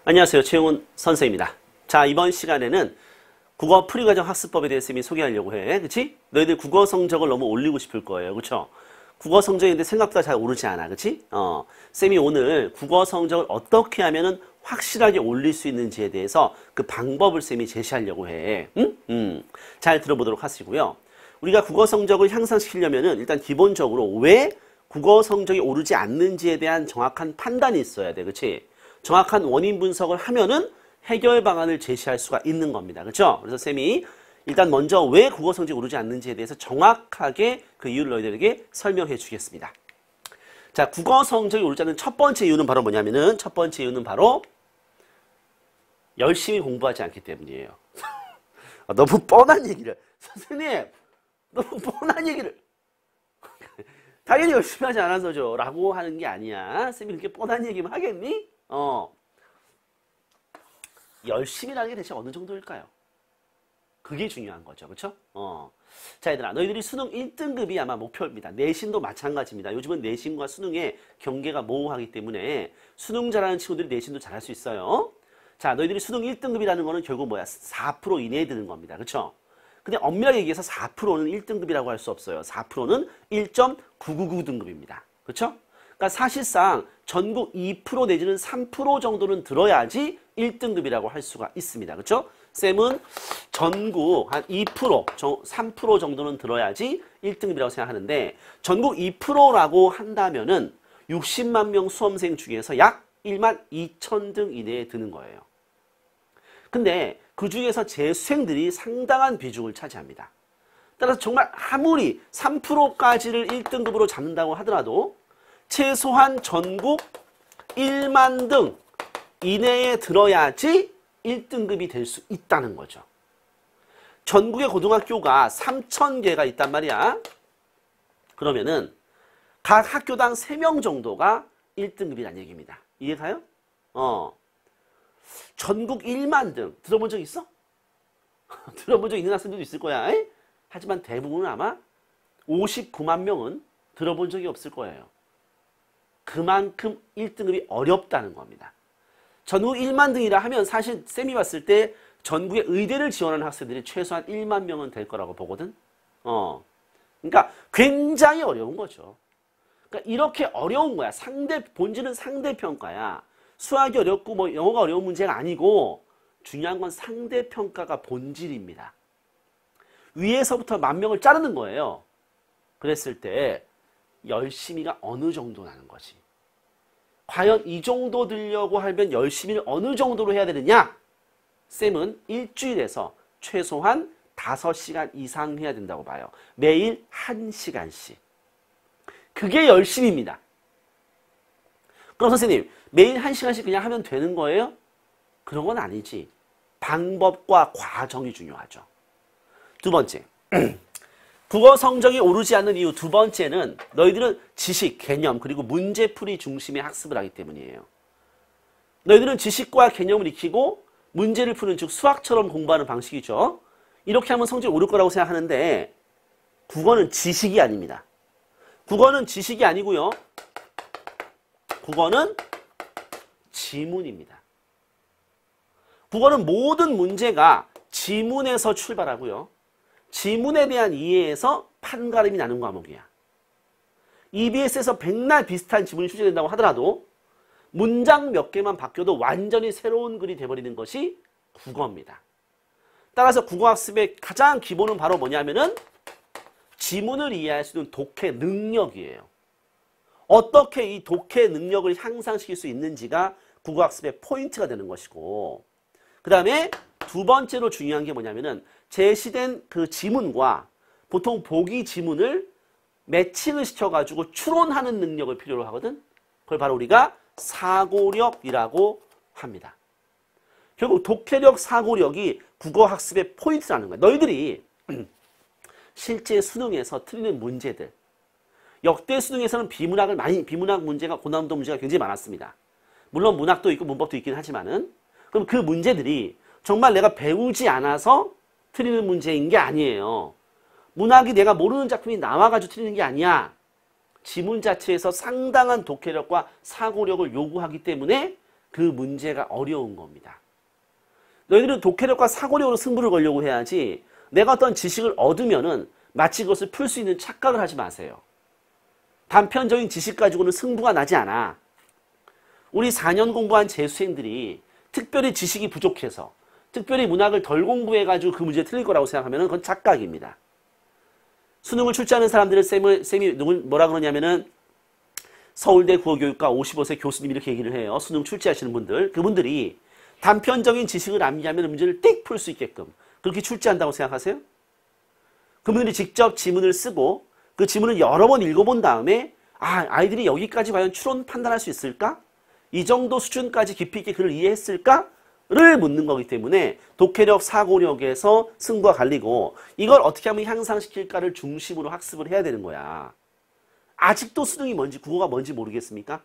안녕하세요. 최용훈 선생입니다. 자, 이번 시간에는 국어 풀이과정 학습법에 대해서 쌤이 소개하려고 해. 그치? 너희들 국어 성적을 너무 올리고 싶을 거예요. 그쵸? 국어 성적인데 생각보다 잘 오르지 않아. 그치? 쌤이 오늘 국어 성적을 어떻게 하면은 확실하게 올릴 수 있는지에 대해서 그 방법을 쌤이 제시하려고 해. 응? 잘 들어보도록 하시고요. 우리가 국어 성적을 향상시키려면은 일단 기본적으로 왜 국어 성적이 오르지 않는지에 대한 정확한 판단이 있어야 돼. 그치? 정확한 원인 분석을 하면은 해결 방안을 제시할 수가 있는 겁니다. 그렇죠? 그래서 쌤이 일단 먼저 왜 국어 성적이 오르지 않는지에 대해서 정확하게 그 이유를 너희들에게 설명해 주겠습니다. 자, 국어 성적이 오르지 않는 첫 번째 이유는 바로 뭐냐면은 첫 번째 이유는 바로 열심히 공부하지 않기 때문이에요. 너무 뻔한 얘기를. 선생님, 너무 뻔한 얘기를. 당연히 열심히 하지 않아서죠. 라고 하는 게 아니야. 쌤이 이렇게 뻔한 얘기만 하겠니? 열심히라는 게 대체 어느 정도일까요? 그게 중요한 거죠. 그렇죠? 자, 얘들아, 너희들이 수능 1등급이 아마 목표입니다. 내신도 마찬가지입니다. 요즘은 내신과 수능의 경계가 모호하기 때문에 수능 잘하는 친구들이 내신도 잘할 수 있어요. 자, 너희들이 수능 1등급이라는 거는 결국 뭐야? 4% 이내에 드는 겁니다. 그렇죠? 근데 엄밀하게 얘기해서 4%는 1등급이라고 할 수 없어요. 4%는 1.999 등급입니다. 그렇죠? 그러니까 사실상 전국 2% 내지는 3% 정도는 들어야지 1등급이라고 할 수가 있습니다. 그렇죠? 쌤은 전국 한 2%, 3% 정도는 들어야지 1등급이라고 생각하는데 전국 2%라고 한다면은 60만 명 수험생 중에서 약 1만 2천 등 이내에 드는 거예요. 근데 그 중에서 재수생들이 상당한 비중을 차지합니다. 따라서 정말 아무리 3%까지를 1등급으로 잡는다고 하더라도 최소한 전국 1만 등 이내에 들어야지 1등급이 될 수 있다는 거죠. 전국의 고등학교가 3,000개가 있단 말이야. 그러면은 각 학교당 3명 정도가 1등급이라는 얘기입니다. 이해가요? 전국 1만 등 들어본 적 있어? 들어본 적 있는 학생들도 있을 거야. 에이? 하지만 대부분은 아마 59만 명은 들어본 적이 없을 거예요. 그만큼 1등급이 어렵다는 겁니다. 전국 1만 등이라 하면 사실 쌤이 봤을 때 전국의 의대를 지원하는 학생들이 최소한 1만 명은 될 거라고 보거든. 그러니까 굉장히 어려운 거죠. 그러니까 이렇게 어려운 거야. 본질은 상대평가야. 수학이 어렵고 뭐 영어가 어려운 문제가 아니고 중요한 건 상대평가가 본질입니다. 위에서부터 10,000명을 자르는 거예요. 그랬을 때 열심히가 어느 정도 나는 거지. 과연 이 정도 들려고 하면 열심히를 어느 정도로 해야 되느냐? 쌤은 일주일에서 최소한 5시간 이상 해야 된다고 봐요. 매일 1시간씩. 그게 열심입니다. 그럼 선생님, 매일 1시간씩 그냥 하면 되는 거예요? 그런 건 아니지. 방법과 과정이 중요하죠. 두 번째. 국어 성적이 오르지 않는 이유 두 번째는 너희들은 지식, 개념, 그리고 문제풀이 중심의 학습을 하기 때문이에요. 너희들은 지식과 개념을 익히고 문제를 푸는 즉 수학처럼 공부하는 방식이죠. 이렇게 하면 성적이 오를 거라고 생각하는데 국어는 지식이 아닙니다. 국어는 지식이 아니고요. 국어는 지문입니다. 국어는 모든 문제가 지문에서 출발하고요. 지문에 대한 이해에서 판가름이 나는 과목이야. EBS에서 백날 비슷한 지문이 출제된다고 하더라도 문장 몇 개만 바뀌어도 완전히 새로운 글이 돼버리는 것이 국어입니다. 따라서 국어학습의 가장 기본은 바로 뭐냐면은 지문을 이해할 수 있는 독해 능력이에요. 어떻게 이 독해 능력을 향상시킬 수 있는지가 국어학습의 포인트가 되는 것이고 그 다음에 두 번째로 중요한 게 뭐냐면은 제시된 그 지문과 보통 보기 지문을 매칭을 시켜가지고 추론하는 능력을 필요로 하거든. 그걸 바로 우리가 사고력이라고 합니다. 결국 독해력, 사고력이 국어학습의 포인트라는 거야. 너희들이 실제 수능에서 틀리는 문제들 역대 수능에서는 비문학 문제가 고난도 문제가 굉장히 많았습니다. 물론 문학도 있고 문법도 있긴 하지만은 그럼 그 문제들이 정말 내가 배우지 않아서 틀리는 문제인 게 아니에요. 문학이 내가 모르는 작품이 나와가지고 틀리는 게 아니야. 지문 자체에서 상당한 독해력과 사고력을 요구하기 때문에 그 문제가 어려운 겁니다. 너희들은 독해력과 사고력으로 승부를 걸려고 해야지 내가 어떤 지식을 얻으면은 마치 그것을 풀 수 있는 착각을 하지 마세요. 단편적인 지식 가지고는 승부가 나지 않아. 우리 4년 공부한 재수생들이 특별히 지식이 부족해서 특별히 문학을 덜 공부해가지고 그 문제 틀릴 거라고 생각하면 그건 착각입니다. 수능을 출제하는 사람들은 쌤이 뭐라 그러냐면은 서울대 국어교육과 55세 교수님이 이렇게 얘기를 해요. 수능 출제하시는 분들. 그분들이 단편적인 지식을 암기하면 문제를 띡 풀 수 있게끔 그렇게 출제한다고 생각하세요? 그분들이 직접 지문을 쓰고 그 지문을 여러 번 읽어본 다음에 아이들이 여기까지 과연 추론 판단할 수 있을까? 이 정도 수준까지 깊이 있게 그를 이해했을까? 를 묻는 거기 때문에 독해력, 사고력에서 승부가 갈리고 이걸 어떻게 하면 향상시킬까를 중심으로 학습을 해야 되는 거야. 아직도 수능이 뭔지 국어가 뭔지 모르겠습니까?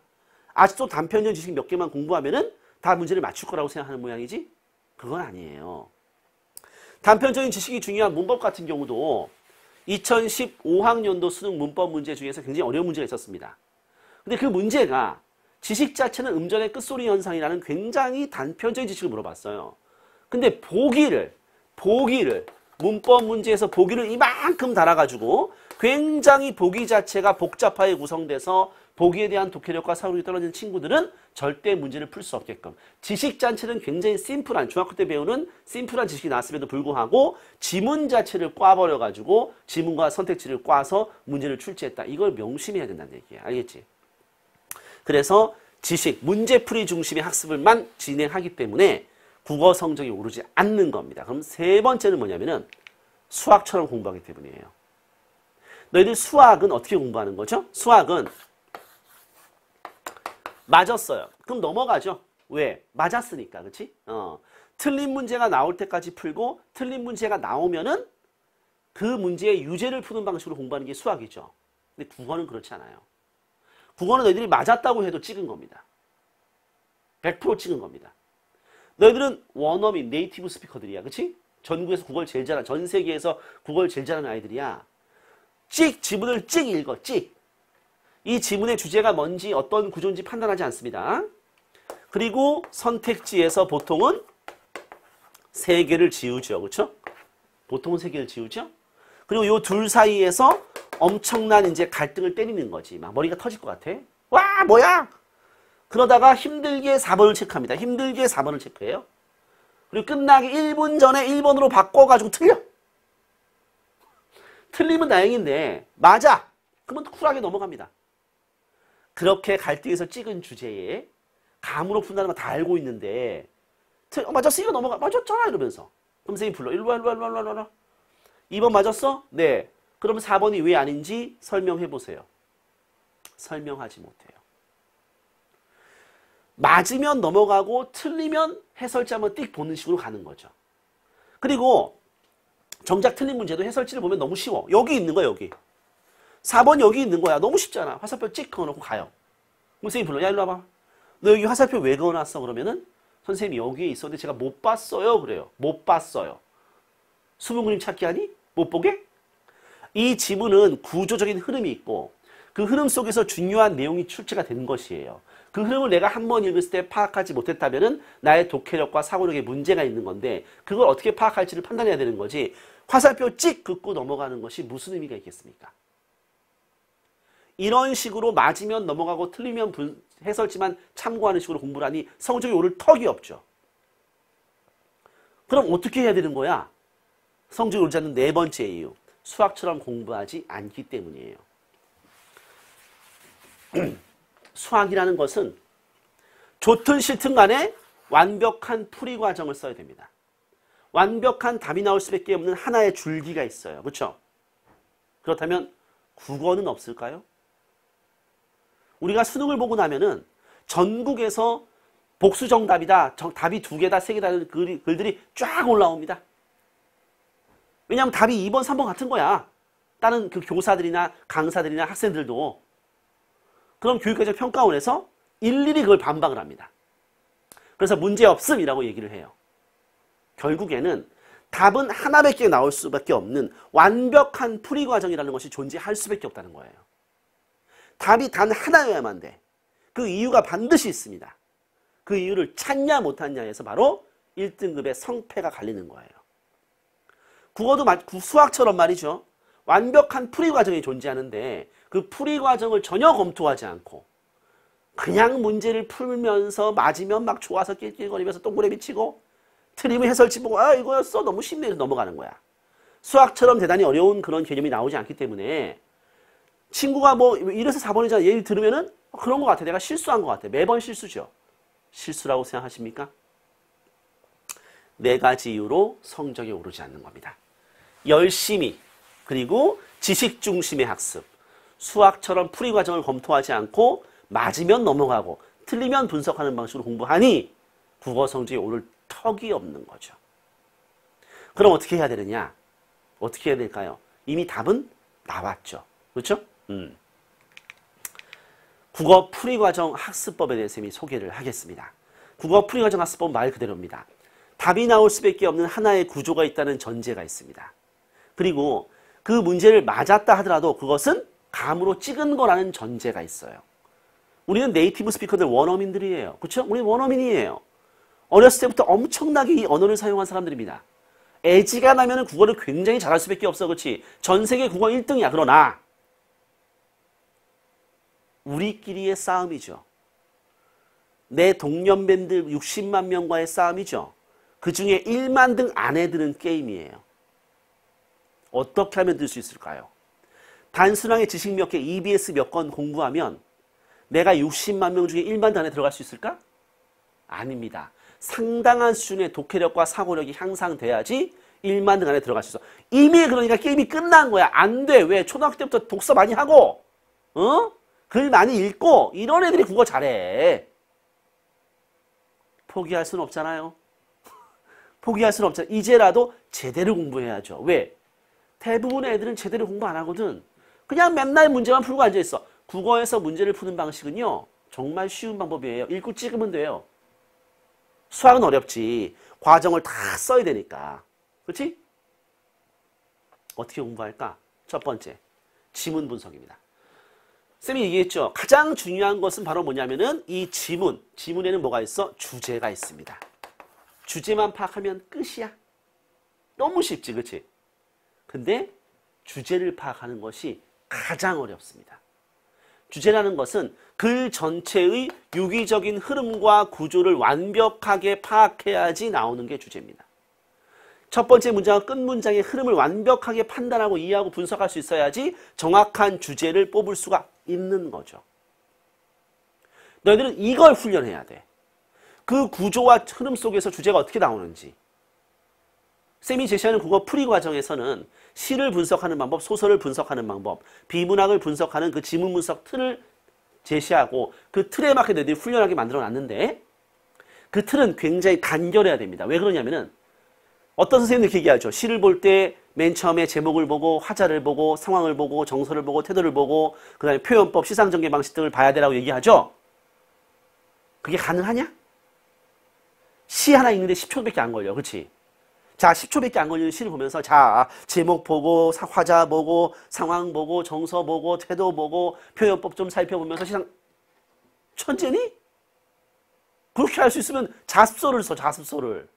아직도 단편적 지식 몇 개만 공부하면은 다 문제를 맞출 거라고 생각하는 모양이지? 그건 아니에요. 단편적인 지식이 중요한 문법 같은 경우도 2015학년도 수능 문법 문제 중에서 굉장히 어려운 문제가 있었습니다. 근데 그 문제가 지식 자체는 음전의 끝소리 현상이라는 굉장히 단편적인 지식을 물어봤어요. 근데 보기를 문법 문제에서 보기를 이만큼 달아가지고 굉장히 보기 자체가 복잡하게 구성돼서 보기에 대한 독해력과 사고력이 떨어지는 친구들은 절대 문제를 풀 수 없게끔 지식 자체는 굉장히 심플한 중학교 때 배우는 심플한 지식이 나왔음에도 불구하고 지문 자체를 꽈버려가지고 지문과 선택지를 꽈서 문제를 출제했다. 이걸 명심해야 된다는 얘기예요. 알겠지? 그래서 지식, 문제풀이 중심의 학습을만 진행하기 때문에 국어 성적이 오르지 않는 겁니다. 그럼 세 번째는 뭐냐면은 수학처럼 공부하기 때문이에요. 너희들 수학은 어떻게 공부하는 거죠? 수학은 맞았어요. 그럼 넘어가죠. 왜? 맞았으니까. 그렇지? 틀린 문제가 나올 때까지 풀고 틀린 문제가 나오면은 그 문제의 유제를 푸는 방식으로 공부하는 게 수학이죠. 근데 국어는 그렇지 않아요. 국어는 너희들이 맞았다고 해도 찍은 겁니다. 100% 찍은 겁니다. 너희들은 원어민, 네이티브 스피커들이야. 그치? 전국에서 국어를 제일 잘하는, 전 세계에서 국어를 제일 잘하는 아이들이야. 지문을 읽어. 이 지문의 주제가 뭔지 어떤 구조인지 판단하지 않습니다. 그리고 선택지에서 보통은 3개를 지우죠. 그렇죠? 보통은 3개를 지우죠. 그리고 요 둘 사이에서 엄청난 이제 갈등을 때리는 거지. 막 머리가 터질 것 같아. 와, 뭐야? 그러다가 힘들게 4번을 체크합니다. 힘들게 4번을 체크해요. 그리고 끝나기 1분 전에 1번으로 바꿔가지고 틀려. 틀리면 다행인데 맞아. 그러면 쿨하게 넘어갑니다. 그렇게 갈등해서 찍은 주제에 감으로 푼다는 거 다 알고 있는데 맞았어? 이거 넘어가. 맞았잖아 이러면서. 그럼 선생님 불러. 일로 와. 2번 맞았어? 네. 그러면 4번이 왜 아닌지 설명해 보세요. 설명하지 못해요. 맞으면 넘어가고 틀리면 해설지 한번 띡 보는 식으로 가는 거죠. 그리고 정작 틀린 문제도 해설지를 보면 너무 쉬워. 여기 있는 거야 여기. 4번 여기 있는 거야. 너무 쉽잖아. 화살표 찍 그어놓고 가요. 그럼 선생님 불러. 야 일로 와봐. 너 여기 화살표 왜 그어놨어? 그러면은 선생님이 여기에 있었는데 제가 못 봤어요. 그래요. 못 봤어요. 수분 그림 찾기 하니? 못 보게? 이 지문은 구조적인 흐름이 있고 그 흐름 속에서 중요한 내용이 출제가 되는 것이에요. 그 흐름을 내가 한 번 읽었을 때 파악하지 못했다면 나의 독해력과 사고력에 문제가 있는 건데 그걸 어떻게 파악할지를 판단해야 되는 거지 화살표 찍 긋고 넘어가는 것이 무슨 의미가 있겠습니까? 이런 식으로 맞으면 넘어가고 틀리면 해설지만 참고하는 식으로 공부를 하니 성적이 오를 턱이 없죠. 그럼 어떻게 해야 되는 거야? 성적이 오르지 않는 네 번째 이유. 수학처럼 공부하지 않기 때문이에요. 수학이라는 것은 좋든 싫든 간에 완벽한 풀이 과정을 써야 됩니다. 완벽한 답이 나올 수밖에 없는 하나의 줄기가 있어요. 그렇죠? 그렇다면 국어는 없을까요? 우리가 수능을 보고 나면은 전국에서 복수 정답이다, 답이 2개다, 3개다는 글들이 쫙 올라옵니다. 왜냐하면 답이 2번, 3번 같은 거야. 다른 그 교사들이나 강사들이나 학생들도. 그럼 교육과정 평가원에서 일일이 그걸 반박을 합니다. 그래서 문제없음이라고 얘기를 해요. 결국에는 답은 하나밖에 나올 수밖에 없는 완벽한 풀이 과정이라는 것이 존재할 수밖에 없다는 거예요. 답이 단 하나여야만 돼. 그 이유가 반드시 있습니다. 그 이유를 찾냐 못하냐에서 바로 1등급의 성패가 갈리는 거예요. 국어도 수학처럼 말이죠. 완벽한 풀이 과정이 존재하는데 그 풀이 과정을 전혀 검토하지 않고 그냥 문제를 풀면서 맞으면 막 좋아서 낄낄거리면서 동그라미 치고 틀리면 해설지 보고 아 이거였어 너무 쉽네 해서 넘어가는 거야. 수학처럼 대단히 어려운 그런 개념이 나오지 않기 때문에 친구가 뭐 이래서 4번이잖아 얘기 들으면은 그런 것 같아. 내가 실수한 것 같아. 매번 실수죠. 실수라고 생각하십니까? 4가지 이유로 성적이 오르지 않는 겁니다. 열심히 그리고 지식 중심의 학습 수학처럼 풀이 과정을 검토하지 않고 맞으면 넘어가고 틀리면 분석하는 방식으로 공부하니 국어 성적이 오를 턱이 없는 거죠. 그럼 어떻게 해야 되느냐? 어떻게 해야 될까요? 이미 답은 나왔죠. 그렇죠? 국어 풀이과정 학습법에 대해서 이미 소개를 하겠습니다. 국어 풀이과정 학습법은 말 그대로입니다. 답이 나올 수밖에 없는 하나의 구조가 있다는 전제가 있습니다. 그리고 그 문제를 맞았다 하더라도 그것은 감으로 찍은 거라는 전제가 있어요. 우리는 네이티브 스피커들 원어민들이에요. 그렇죠? 우리는 원어민이에요. 어렸을 때부터 엄청나게 이 언어를 사용한 사람들입니다. 애지가 나면 국어를 굉장히 잘할 수밖에 없어. 그렇지? 전 세계 국어 1등이야. 그러나 우리끼리의 싸움이죠. 내 동년배들 60만 명과의 싸움이죠. 그 중에 1만 등 안에 드는 게임이에요. 어떻게 하면 들 수 있을까요? 단순하게 지식 몇 개, EBS 몇 건 공부하면 내가 60만 명 중에 1만 등 안에 들어갈 수 있을까? 아닙니다. 상당한 수준의 독해력과 사고력이 향상돼야지 1만 등 안에 들어갈 수 있어. 이미 그러니까 게임이 끝난 거야. 안 돼. 왜? 초등학교 때부터 독서 많이 하고 글 많이 읽고 이런 애들이 국어 잘해. 포기할 수는 없잖아요. 포기할 수는 없잖아. 이제라도 제대로 공부해야죠. 왜? 대부분의 애들은 제대로 공부 안 하거든. 그냥 맨날 문제만 풀고 앉아있어. 국어에서 문제를 푸는 방식은요. 정말 쉬운 방법이에요. 읽고 찍으면 돼요. 수학은 어렵지. 과정을 다 써야 되니까. 그렇지? 어떻게 공부할까? 첫 번째, 지문 분석입니다. 쌤이 얘기했죠. 가장 중요한 것은 바로 뭐냐면은 이 지문에는 뭐가 있어? 주제가 있습니다. 주제만 파악하면 끝이야. 너무 쉽지, 그렇지? 근데 주제를 파악하는 것이 가장 어렵습니다. 주제라는 것은 글 전체의 유기적인 흐름과 구조를 완벽하게 파악해야지 나오는 게 주제입니다. 첫 번째 문장과 끝 문장의 흐름을 완벽하게 판단하고 이해하고 분석할 수 있어야지 정확한 주제를 뽑을 수가 있는 거죠. 너희들은 이걸 훈련해야 돼. 그 구조와 흐름 속에서 주제가 어떻게 나오는지. 쌤이 제시하는 국어 풀이 과정에서는 시를 분석하는 방법, 소설을 분석하는 방법, 비문학을 분석하는 그 지문 분석 틀을 제시하고 그 틀에 맞게 너희들이 훈련하게 만들어 놨는데 그 틀은 굉장히 간결해야 됩니다. 왜 그러냐면은 어떤 선생님들 이렇게 얘기하죠. 시를 볼 때 맨 처음에 제목을 보고 화자를 보고 상황을 보고 정서를 보고 태도를 보고 그 다음에 표현법, 시상전개 방식 등을 봐야 되라고 얘기하죠. 그게 가능하냐? 시 하나 읽는데 10초밖에 안 걸려. 그렇지? 자, 10초밖에 안 걸리는 시를 보면서 자, 제목 보고 화자 보고 상황 보고 정서 보고 태도 보고 표현법 좀 살펴보면서 시상 천재니? 그렇게 할 수 있으면 자습서를 써. 자습서를.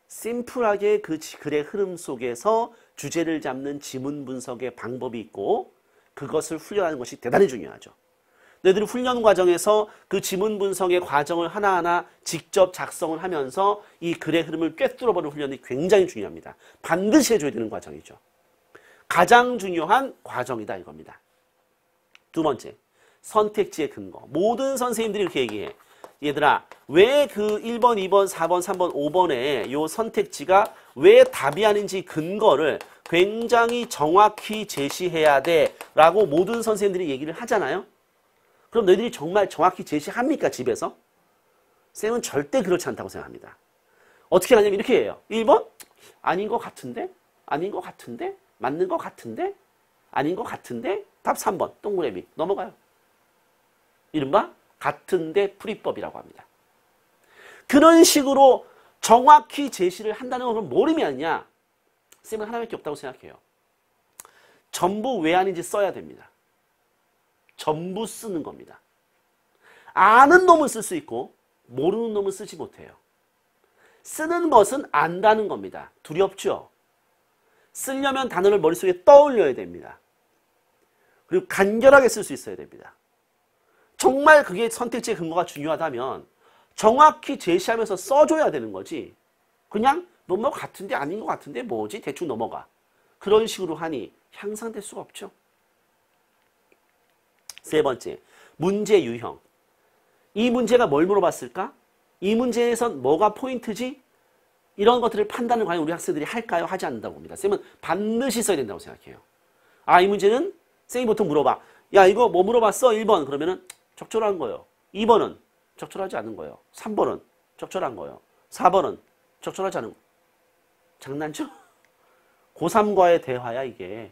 심플하게 그 글의 흐름 속에서 주제를 잡는 지문 분석의 방법이 있고 그것을 훈련하는 것이 대단히 중요하죠. 너희들이 훈련 과정에서 그 지문 분석의 과정을 하나하나 직접 작성을 하면서 이 글의 흐름을 꿰뚫어보는 훈련이 굉장히 중요합니다. 반드시 해줘야 되는 과정이죠. 가장 중요한 과정이다 이겁니다. 두 번째, 선택지의 근거. 모든 선생님들이 이렇게 얘기해. 얘들아, 왜 그 1번, 2번, 4번, 3번, 5번에 요 선택지가 왜 답이 아닌지 근거를 굉장히 정확히 제시해야 돼 라고 모든 선생님들이 얘기를 하잖아요. 그럼 너희들이 정말 정확히 제시합니까? 집에서? 쌤은 절대 그렇지 않다고 생각합니다. 어떻게 하냐면 이렇게 해요. 1번? 아닌 것 같은데? 아닌 것 같은데? 맞는 것 같은데? 아닌 것 같은데? 답 3번. 동그라미. 넘어가요. 이른바 같은데 풀이법이라고 합니다. 그런 식으로 정확히 제시를 한다는 것은 뭘 의미하느냐? 쌤은 하나밖에 없다고 생각해요. 전부 왜 아닌지 써야 됩니다. 전부 쓰는 겁니다. 아는 놈은 쓸 수 있고 모르는 놈은 쓰지 못해요. 쓰는 것은 안다는 겁니다. 두렵죠? 쓰려면 단어를 머릿속에 떠올려야 됩니다. 그리고 간결하게 쓸 수 있어야 됩니다. 정말 그게 선택지의 근거가 중요하다면 정확히 제시하면서 써줘야 되는 거지. 그냥 뭐 같은데 아닌 것 같은데 뭐지? 대충 넘어가. 그런 식으로 하니 향상될 수가 없죠. 세 번째, 문제 유형. 이 문제가 뭘 물어봤을까? 이 문제에선 뭐가 포인트지? 이런 것들을 판단을 과연 우리 학생들이 할까요? 하지 않는다고 봅니다. 쌤은 반드시 써야 된다고 생각해요. 아, 이 문제는 쌤이 보통 물어봐. 야, 이거 뭐 물어봤어? 1번. 그러면은 적절한 거예요. 2번은 적절하지 않은 거예요. 3번은 적절한 거예요. 4번은 적절하지 않은 거예요. 장난쳐? 고3과의 대화야, 이게.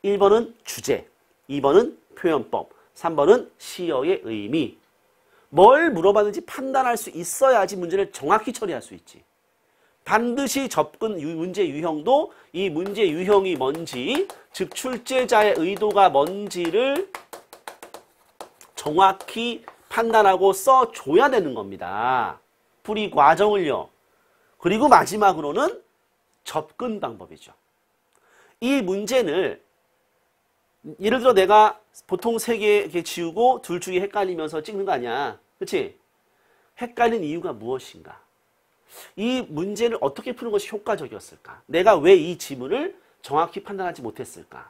1번은 주제, 2번은 표현법, 3번은 시어의 의미. 뭘 물어봤는지 판단할 수 있어야지 문제를 정확히 처리할 수 있지. 반드시 접근 문제 유형도 이 문제 유형이 뭔지, 즉 출제자의 의도가 뭔지를 정확히 판단하고 써줘야 되는 겁니다. 풀이 과정을요. 그리고 마지막으로는 접근 방법이죠. 이 문제를 예를 들어 내가 보통 3개 이렇게 지우고 둘 중에 헷갈리면서 찍는 거 아니야. 그치? 헷갈린 이유가 무엇인가? 이 문제를 어떻게 푸는 것이 효과적이었을까? 내가 왜 이 지문을 정확히 판단하지 못했을까?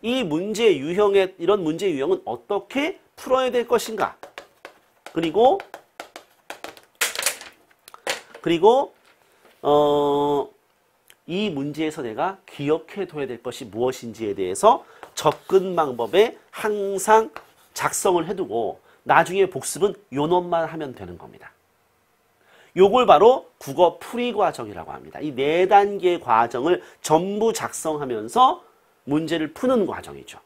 이 문제 유형의 이런 문제 유형은 어떻게 풀어야 될 것인가? 그리고 이 문제에서 내가 기억해둬야 될 것이 무엇인지에 대해서 접근 방법에 항상 작성을 해두고 나중에 복습은 요 놈만 하면 되는 겁니다. 요걸 바로 국어 풀이 과정이라고 합니다. 이 4단계 과정을 전부 작성하면서 문제를 푸는 과정이죠.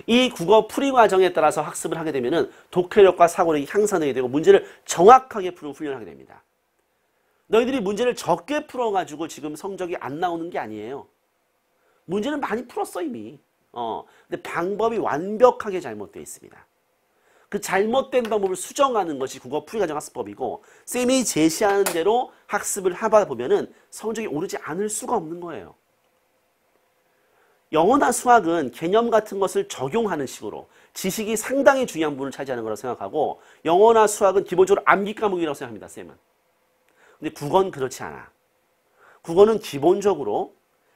이 국어 풀이 과정에 따라서 학습을 하게 되면 독해력과 사고력이 향상되게 되고 문제를 정확하게 푸는 훈련을 하게 됩니다. 너희들이 문제를 적게 풀어가지고 지금 성적이 안 나오는 게 아니에요. 문제는 많이 풀었어 이미. 근데 방법이 완벽하게 잘못되어 있습니다. 그 잘못된 방법을 수정하는 것이 국어 풀이과정 학습법이고 쌤이 제시하는 대로 학습을 하다 보면은 성적이 오르지 않을 수가 없는 거예요. 영어나 수학은 개념 같은 것을 적용하는 식으로 지식이 상당히 중요한 부분을 차지하는 거라고 생각하고 영어나 수학은 기본적으로 암기 과목이라고 생각합니다. 쌤은. 근데 국어는 그렇지 않아. 국어는 기본적으로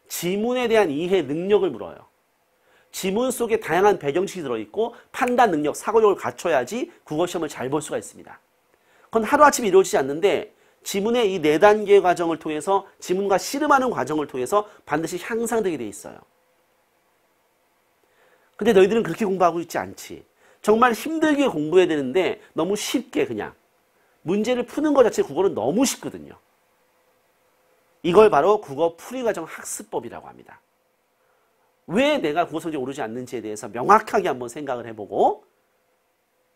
지문에 대한 이해 능력을 물어요. 지문 속에 다양한 배경식이 들어있고 판단 능력, 사고력을 갖춰야지 국어 시험을 잘 볼 수가 있습니다. 그건 하루아침에 이루어지지 않는데 지문의 이 4단계 과정을 통해서 지문과 씨름하는 과정을 통해서 반드시 향상되게 돼 있어요. 근데 너희들은 그렇게 공부하고 있지 않지. 정말 힘들게 공부해야 되는데 너무 쉽게 그냥 문제를 푸는 것 자체 국어는 너무 쉽거든요. 이걸 바로 국어 풀이과정 학습법이라고 합니다. 왜 내가 국어 성적이 오르지 않는지에 대해서 명확하게 한번 생각을 해보고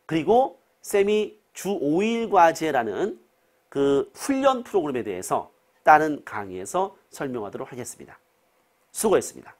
그리고 쌤이 주 5일 과제라는 그 훈련 프로그램에 대해서 다른 강의에서 설명하도록 하겠습니다. 수고했습니다.